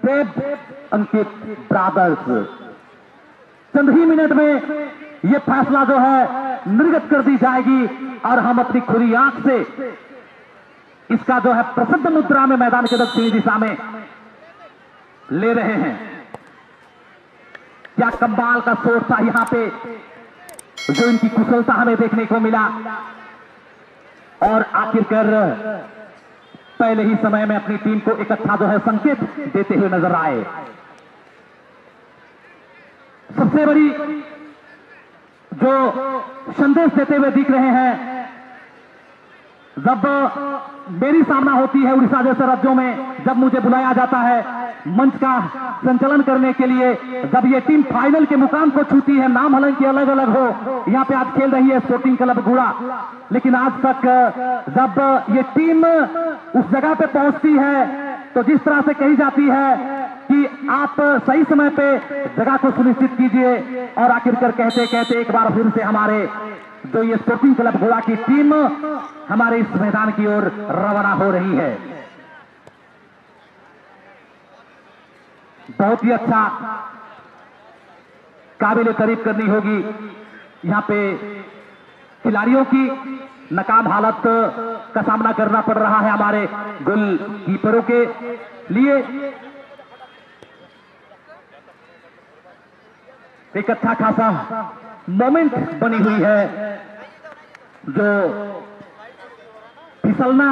देव अंकित brothers. चंद ही minute में यह फैसला जो है निर्गत कर दी जाएगी और हम अपनी खुली आंख से इसका जो है प्रसिद्ध मुद्रा में मैदान के दक्षिणी दिशा में ले रहे हैं। क्या कमाल का शोर था यहां पे, जो इनकी कुशलता हमें देखने को मिला और आखिरकार पहले ही समय में अपनी टीम को एक अच्छा जो है संकेत देते हुए नजर आए। सबसे बड़ी जो संदेश देते हुए दिख रहे हैं, जब मेरी सामना होती है उड़ीसा जैसे राज्यों में, जब मुझे बुलाया जाता है मंच का संचालन करने के लिए, जब ये टीम फाइनल के मुकाम को छूती है, नाम हालांकि अलग अलग हो, यहाँ पे आज खेल रही है स्पोर्टिंग क्लब गुड़ा, लेकिन आज तक जब ये टीम उस जगह पे पहुंचती है तो जिस तरह से कही जाती है कि आप सही समय पे जगह को सुनिश्चित कीजिए, और आखिरकार कहते कहते एक बार फिर से हमारे जो ये स्पोर्टिंग क्लब घोड़ा की टीम हमारे इस मैदान की ओर रवाना हो रही है। बहुत ही अच्छा, काबिल तारीफ करनी होगी यहां पे खिलाड़ियों की नाकाम हालत का सामना करना पड़ रहा है हमारे गोल कीपरों के लिए। एक अच्छा खासा मोमेंट बनी हुई है, जो फिसलना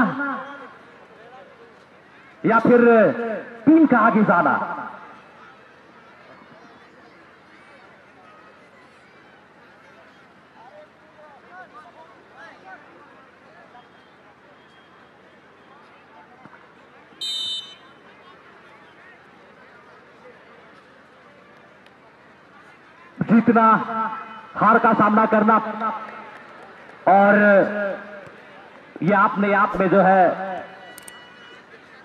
या फिर टीम का आगे जाना। जीतना, हार का सामना करना, और ये अपने आप में जो है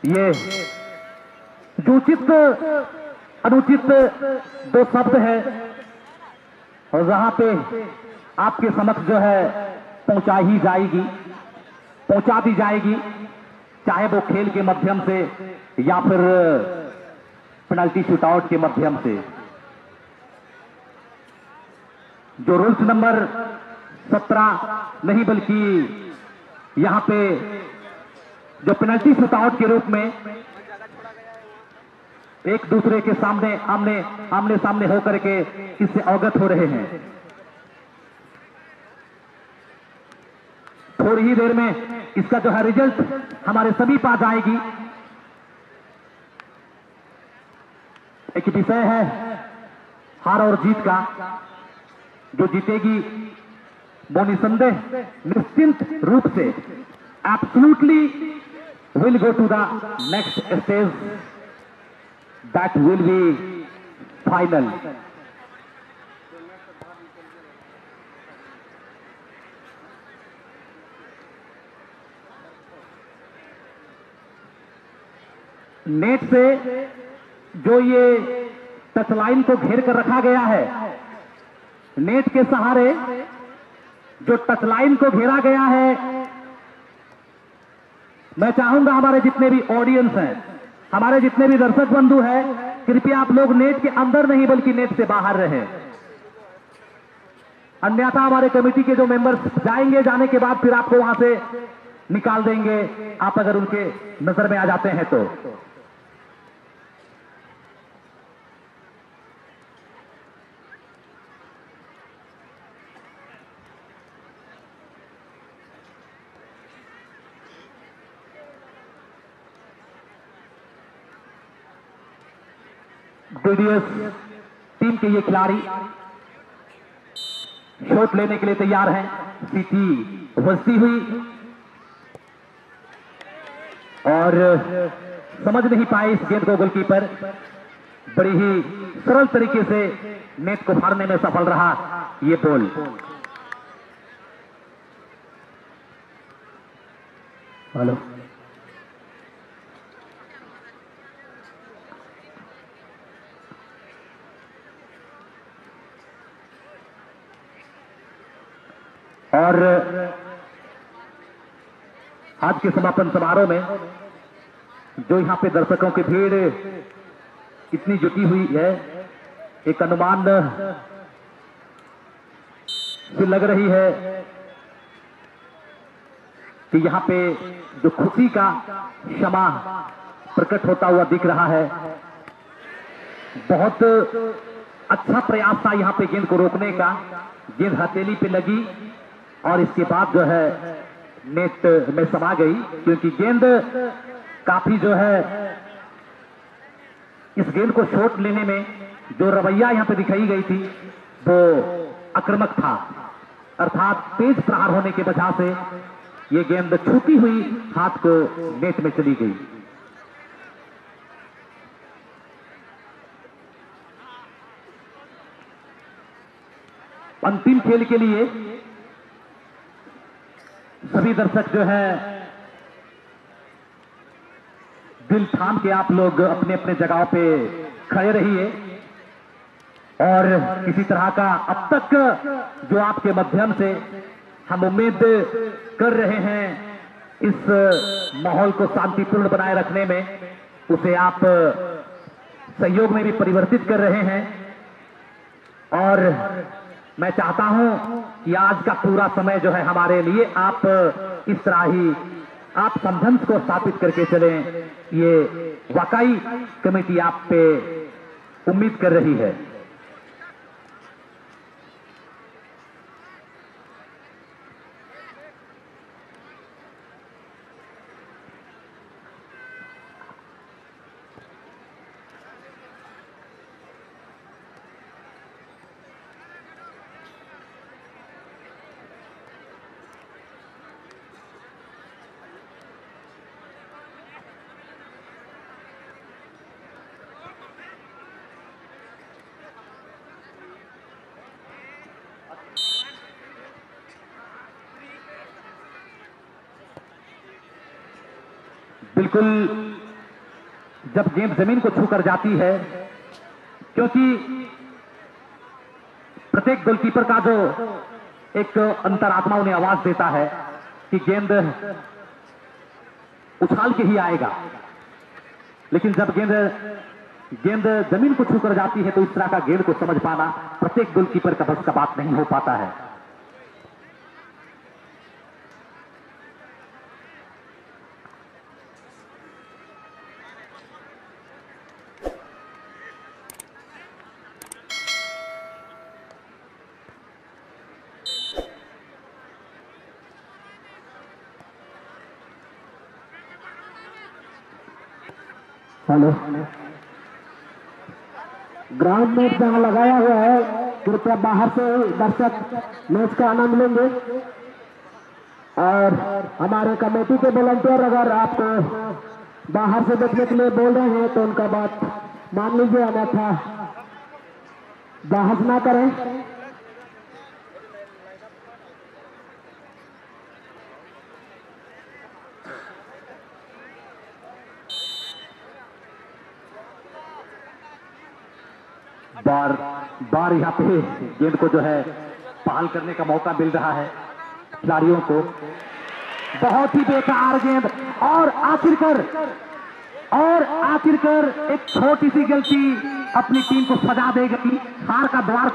ये जो उचित अनुचित दो शब्द है, और जहां पे आपके समक्ष जो है पहुंचा ही जाएगी, पहुंचा दी जाएगी, चाहे वो खेल के माध्यम से या फिर पेनल्टी शूटआउट के माध्यम से। जो रूल्स नंबर 17 नहीं बल्कि यहां पे जो पेनल्टी शूटआउट के रूप में एक दूसरे के सामने आमने सामने होकर के इससे अवगत हो रहे हैं। थोड़ी ही देर में इसका जो है रिजल्ट हमारे समीप आ जाएगी। एक विषय है हार और जीत का, जो जीतेगी वो निसंदेह निश्चिंत रूप से absolutely will go to the next stage, that will be final. Net से जो ये टच लाइन को घेर कर रखा गया है, नेट के सहारे जो टच लाइन को घेरा गया है, मैं चाहूंगा हमारे जितने भी ऑडियंस हैं, हमारे जितने भी दर्शक बंधु हैं, कृपया आप लोग नेट के अंदर नहीं बल्कि नेट से बाहर रहें। अन्यथा हमारे कमेटी के जो मेंबर्स जाएंगे, जाने के बाद फिर आपको वहां से निकाल देंगे, आप अगर उनके नजर में आ जाते हैं तो। डीडीएस टीम के ये खिलाड़ी शॉट लेने के लिए तैयार हैं। सीटी बजती हुई और समझ नहीं पाए इस गेंद को गोलकीपर, बड़ी ही सरल तरीके से नेट को फाड़ने में सफल रहा ये बॉल। हेलो, और आज के समापन समारोह में जो यहां पे दर्शकों की भीड़ इतनी जुटी हुई है, एक अनुमान से लग रही है कि यहाँ पे जो खुशी का क्षमा प्रकट होता हुआ दिख रहा है। बहुत अच्छा प्रयास था यहाँ पे गेंद को रोकने का। गेंद हथेली पे लगी और इसके बाद जो है नेट में समा गई, क्योंकि गेंद काफी जो है इस गेंद को शॉट लेने में जो रवैया यहाँ पे दिखाई गई थी वो आक्रामक था, अर्थात तेज प्रहार होने की वजह से ये गेंद छूती हुई हाथ को नेट में चली गई। अंतिम खेल के लिए सभी दर्शक जो है दिल थाम के आप लोग अपने अपने जगहों पे खड़े रहिए और किसी तरह का अब तक जो आपके माध्यम से हम उम्मीद कर रहे हैं इस माहौल को शांतिपूर्ण बनाए रखने में, उसे आप सहयोग में भी परिवर्तित कर रहे हैं। और मैं चाहता हूं कि आज का पूरा समय जो है हमारे लिए आप इस तरह ही आप समझन को स्थापित करके चलें। ये वाकई कमेटी आप पे उम्मीद कर रही है। बिल्कुल, जब गेंद जमीन को छूकर जाती है, क्योंकि प्रत्येक गोलकीपर का जो एक अंतरात्मा उन्हें आवाज देता है कि गेंद उछाल के ही आएगा, लेकिन जब गेंद जमीन को छूकर जाती है तो इस तरह का गेंद को समझ पाना प्रत्येक गोलकीपर का बस का बात नहीं हो पाता है। हेलो, ग्राउंड में जहां लगाया हुआ है, कृपया बाहर से दर्शक मैच का आनंद लेंगे। और हमारे कमेटी के वॉलंटियर अगर आपको बाहर से देखने के लिए बोल रहे हैं तो उनका बात मान लीजिए, अन्यथा बहस ना करें। बार बार यहाँ पे गेंद को जो है पहल करने का मौका मिल रहा है खिलाड़ियों को। बहुत ही बेकार गेंद और आखिरकार एक छोटी सी गलती अपनी टीम को सजा देगी, हार का द्वार